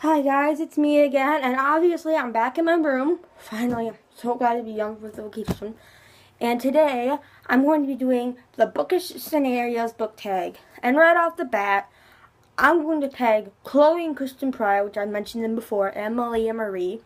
Hi guys, it's me again, and obviously I'm back in my room. Finally, I'm so glad to be young with the vacation. And today, I'm going to be doing the Bookish Scenarios book tag. And right off the bat, I'm going to tag Chloe and Kristen Pryor, which I mentioned them before, and Malia Marie.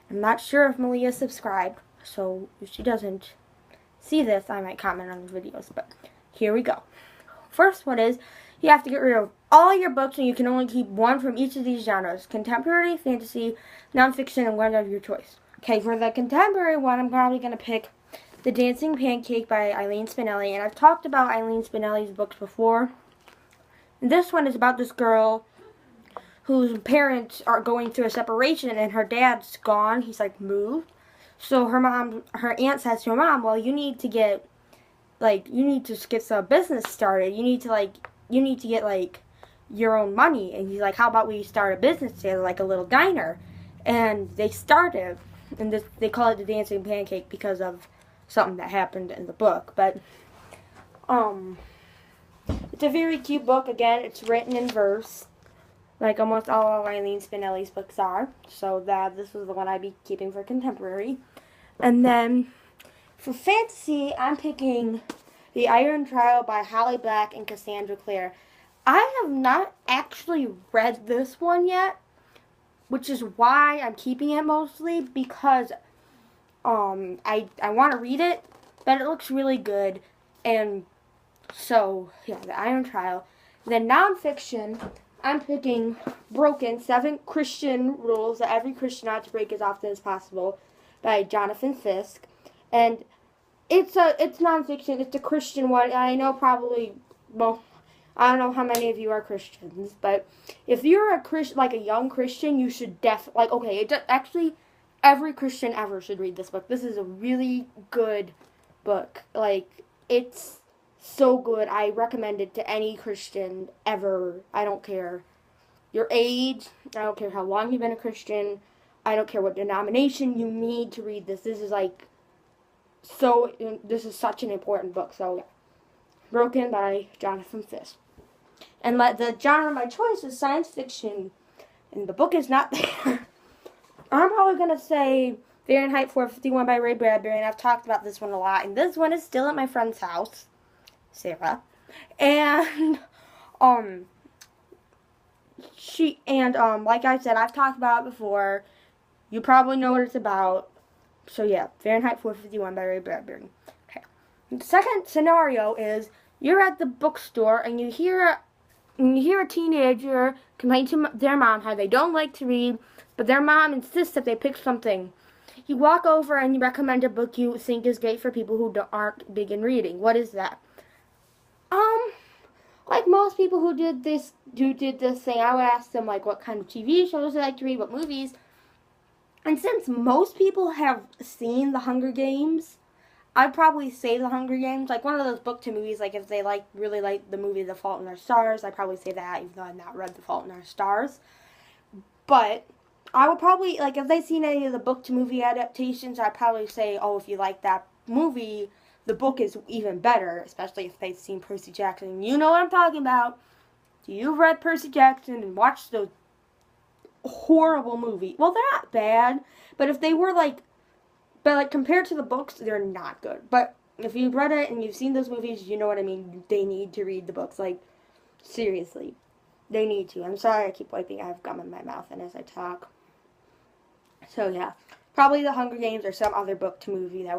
I'm not sure if Malia subscribed, so if she doesn't see this, I might comment on the videos, but here we go. First one is, you have to get rid of all your books and you can only keep one from each of these genres. Contemporary, fantasy, nonfiction, and one of your choice. Okay, for the contemporary one, I'm probably going to pick The Dancing Pancake by Eileen Spinelli. And I've talked about Eileen Spinelli's books before. And this one is about this girl whose parents are going through a separation and her dad's gone. He's like moved. So her aunt says to her mom, well, you need to get some business started. You need to get your own money. And he's like, how about we start a business together, like a little diner? And they started, and they call it The Dancing Pancake because of something that happened in the book. But it's a very cute book. Again, it's written in verse, like almost all of Eileen Spinelli's books are. So this was the one I'd be keeping for contemporary. And then for fantasy, I'm picking The Iron Trial by Holly Black and Cassandra Clare. I have not actually read this one yet, which is why I'm keeping it mostly, because I want to read it, but it looks really good. And so, yeah, The Iron Trial. Then nonfiction, I'm picking Broken, 7 Christian Rules That Every Christian Ought to Break as Often as Possible by Jonathan Fisk. And it's nonfiction. It's a Christian one. I know probably, well, I don't know how many of you are Christians, but if you're a young Christian, you should actually, every Christian ever should read this book. This is a really good book. It's so good. I recommend it to any Christian ever. I don't care your age. I don't care how long you've been a Christian. I don't care what denomination. You need to read this. This is such an important book. So, yeah. Broken by Jonathan Fisk. And the genre of my choice is science fiction. And the book is not there. I'm probably going to say Fahrenheit 451 by Ray Bradbury. And I've talked about this one a lot. And this one is still at my friend's house, Sarah. And, like I said, I've talked about it before. You probably know what it's about. So yeah, Fahrenheit 451 by Ray Bradbury. Okay. The second scenario is you're at the bookstore and you hear a teenager complain to their mom how they don't like to read, but their mom insists that they pick something. You walk over and you recommend a book you think is great for people who aren't big in reading. What is that? Like most people who did this thing, I would ask them what kind of TV shows they like to read, what movies. And since most people have seen The Hunger Games, I'd probably say The Hunger Games. Like one of those book to movies, if they really like the movie The Fault in Our Stars, I'd probably say that, even though I've not read The Fault in Our Stars. But I would probably, if they've seen any of the book to movie adaptations, I'd probably say, oh, if you like that movie, the book is even better, especially if they've seen Percy Jackson. You know what I'm talking about. You've read Percy Jackson and watched those horrible movie. Well, they're not bad, but if they were compared to the books, they're not good. But if you've read it and you've seen those movies, you know what I mean. They need to read the books. Seriously, they need to. I'm sorry I keep wiping. I have gum in my mouth and as I talk. So yeah, probably The Hunger Games or some other book to movie that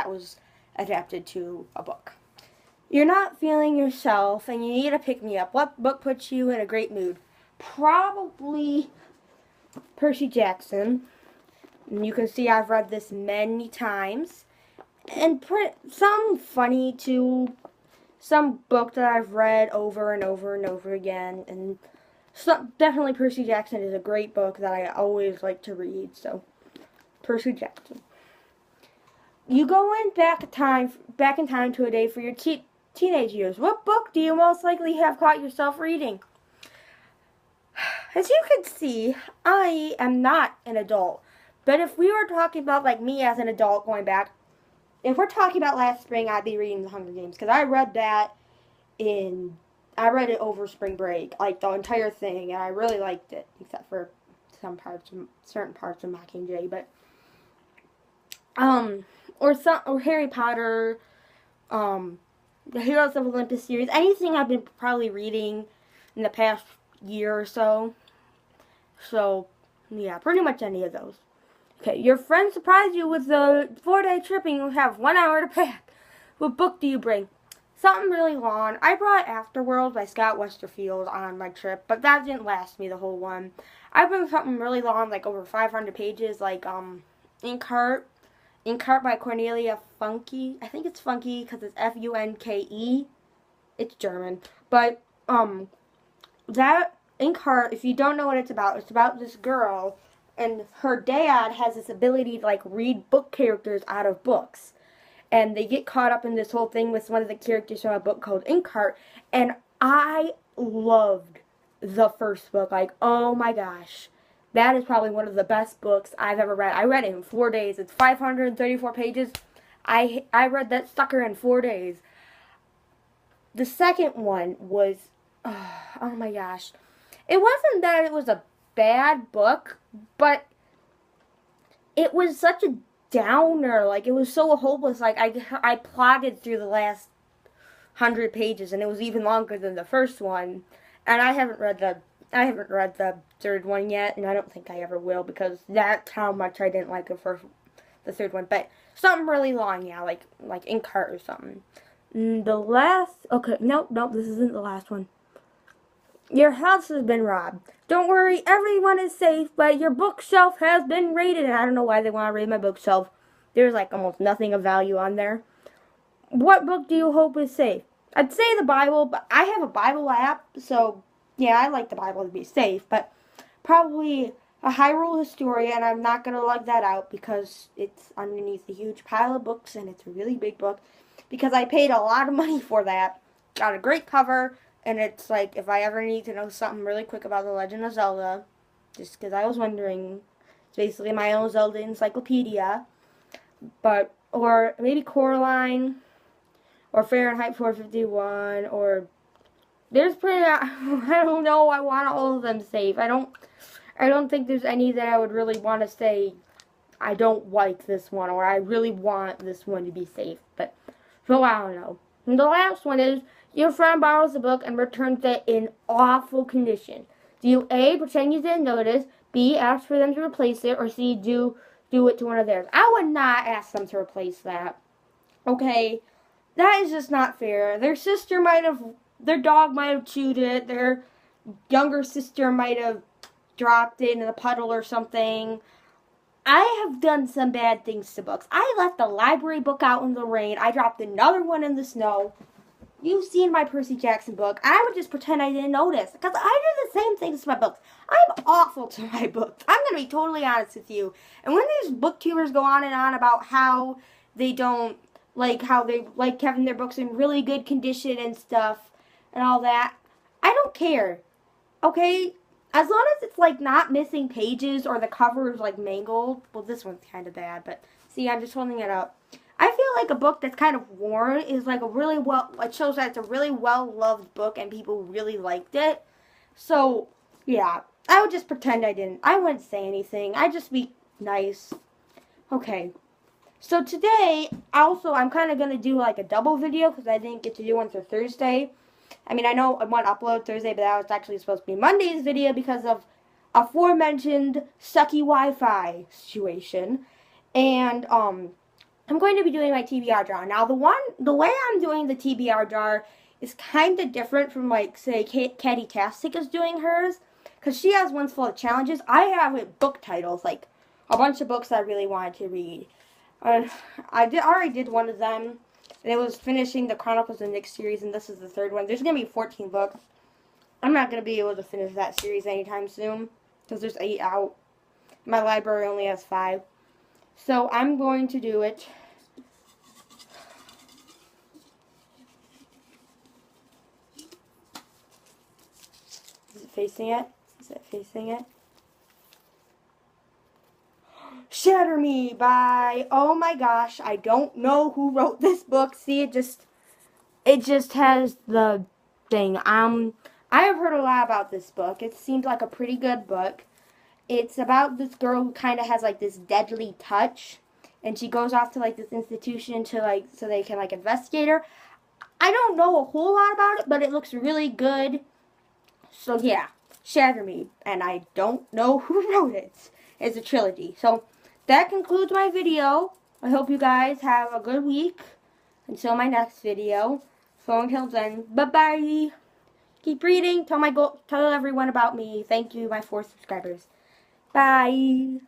was adapted to a book. You're not feeling yourself and you need a pick-me-up. What book puts you in a great mood? Probably Percy Jackson. And you can see I've read this many times. And some funny too. Some book that I've read over and over and over again. And definitely Percy Jackson is a great book that I always like to read. So, Percy Jackson. You go back in time to a day for your teenage years. What book do you most likely have caught yourself reading? As you can see, I am not an adult. But if we were talking about me as an adult going back, if we're talking about last spring, I'd be reading The Hunger Games. Because I read that in I read it over spring break, like the entire thing, and I really liked it, except for certain parts of Mockingjay. But or Harry Potter, the Heroes of Olympus series, anything I've been probably reading in the past year or so. So yeah, pretty much any of those. Okay, your friend surprised you with the 4-day trip and you have 1 hour to pack. What book do you bring? Something really long. I brought Afterworld by Scott Westerfield on my trip, but that didn't last me the whole one. I bring something really long, like over 500 pages, like Inkheart. Inkheart by Cornelia Funke. I think it's Funke because it's Funke. It's German. But that Inkheart, if you don't know what it's about this girl, and her dad has this ability to like read book characters out of books. And they get caught up in this whole thing with one of the characters from a book called Inkheart. And I loved the first book. Like, oh my gosh. That is probably one of the best books I've ever read. I read it in 4 days. It's 534 pages. I read that sucker in 4 days. The second one was, oh my gosh. It wasn't that it was a bad book, but it was such a downer. Like, it was so hopeless. Like, I plodded through the last 100 pages, and it was even longer than the first one. And I haven't read the third one yet, and I don't think I ever will, because that's how much I didn't like the third one. But something really long, yeah, like Inkheart or something. Okay, nope, this isn't the last one. Your house has been robbed. Don't worry, everyone is safe, but your bookshelf has been raided. And I don't know why they want to raid my bookshelf. There's like almost nothing of value on there. What book do you hope is safe? I'd say the Bible, but I have a Bible app, so yeah, I like the Bible to be safe, but probably a Hyrule Historia, and I'm not going to lug that out because it's underneath a huge pile of books, and it's a really big book, because I paid a lot of money for that. Got a great cover, and it's like, if I ever need to know something really quick about The Legend of Zelda, just because I was wondering, it's basically my own Zelda encyclopedia, but, or maybe Coraline, or Fahrenheit 451, or there's pretty, I don't know, I want all of them safe. I don't think there's any that I would really want to say, I don't like this one, or I really want this one to be safe, but, so I don't know. And the last one is, your friend borrows the book and returns it in awful condition. Do you A, pretend you didn't notice, B, ask for them to replace it, or C, do it to one of theirs? I would not ask them to replace that. Okay? That is just not fair. Their dog might have chewed it. Their younger sister might have dropped it in a puddle or something. I have done some bad things to books. I left a library book out in the rain. I dropped another one in the snow. You've seen my Percy Jackson book. I would just pretend I didn't notice, because I do the same things to my books. I'm awful to my books. I'm going to be totally honest with you. And when these booktubers go on and on about how they don't how they like having their books in really good condition and stuff and all that, I don't care. Okay? As long as it's like not missing pages or the cover is like mangled. Well, this one's kind of bad, but see, I'm just holding it up. I feel like a book that's kind of worn is like it shows that it's a really well-loved book and people really liked it. So, yeah, I would just pretend I wouldn't say anything. I'd just be nice. Okay. So today, also, I'm kind of going to do like a double video because I didn't get to do one for Thursday. I mean, I know I want to upload Thursday, but that was actually supposed to be Monday's video because of aforementioned sucky Wi-Fi situation. And, I'm going to be doing my TBR jar. Now, the way I'm doing the TBR jar is kind of different from, like, say, Catty Tastic is doing hers, because she has ones full of challenges. I have it book titles, like, a bunch of books I really wanted to read. I already did one of them, and it was finishing the Chronicles of Nick series, and this is the third one. There's going to be 14 books. I'm not going to be able to finish that series anytime soon, because there's 8 out. My library only has 5. So I'm going to do it. Is it facing it? Is it facing it? Shatter Me by, oh my gosh, I don't know who wrote this book. See, it just has the interesting. I have heard a lot about this book. It seems like a pretty good book. It's about this girl who kind of has like this deadly touch, and she goes off to like this institution to like so they can like investigate her. I don't know a whole lot about it, but it looks really good. So yeah, Shatter Me, and I don't know who wrote it. It's a trilogy. So that concludes my video. I hope you guys have a good week. Until my next video. So until then, bye-bye. Keep reading. Tell everyone about me. Thank you, my 4 subscribers. Bye.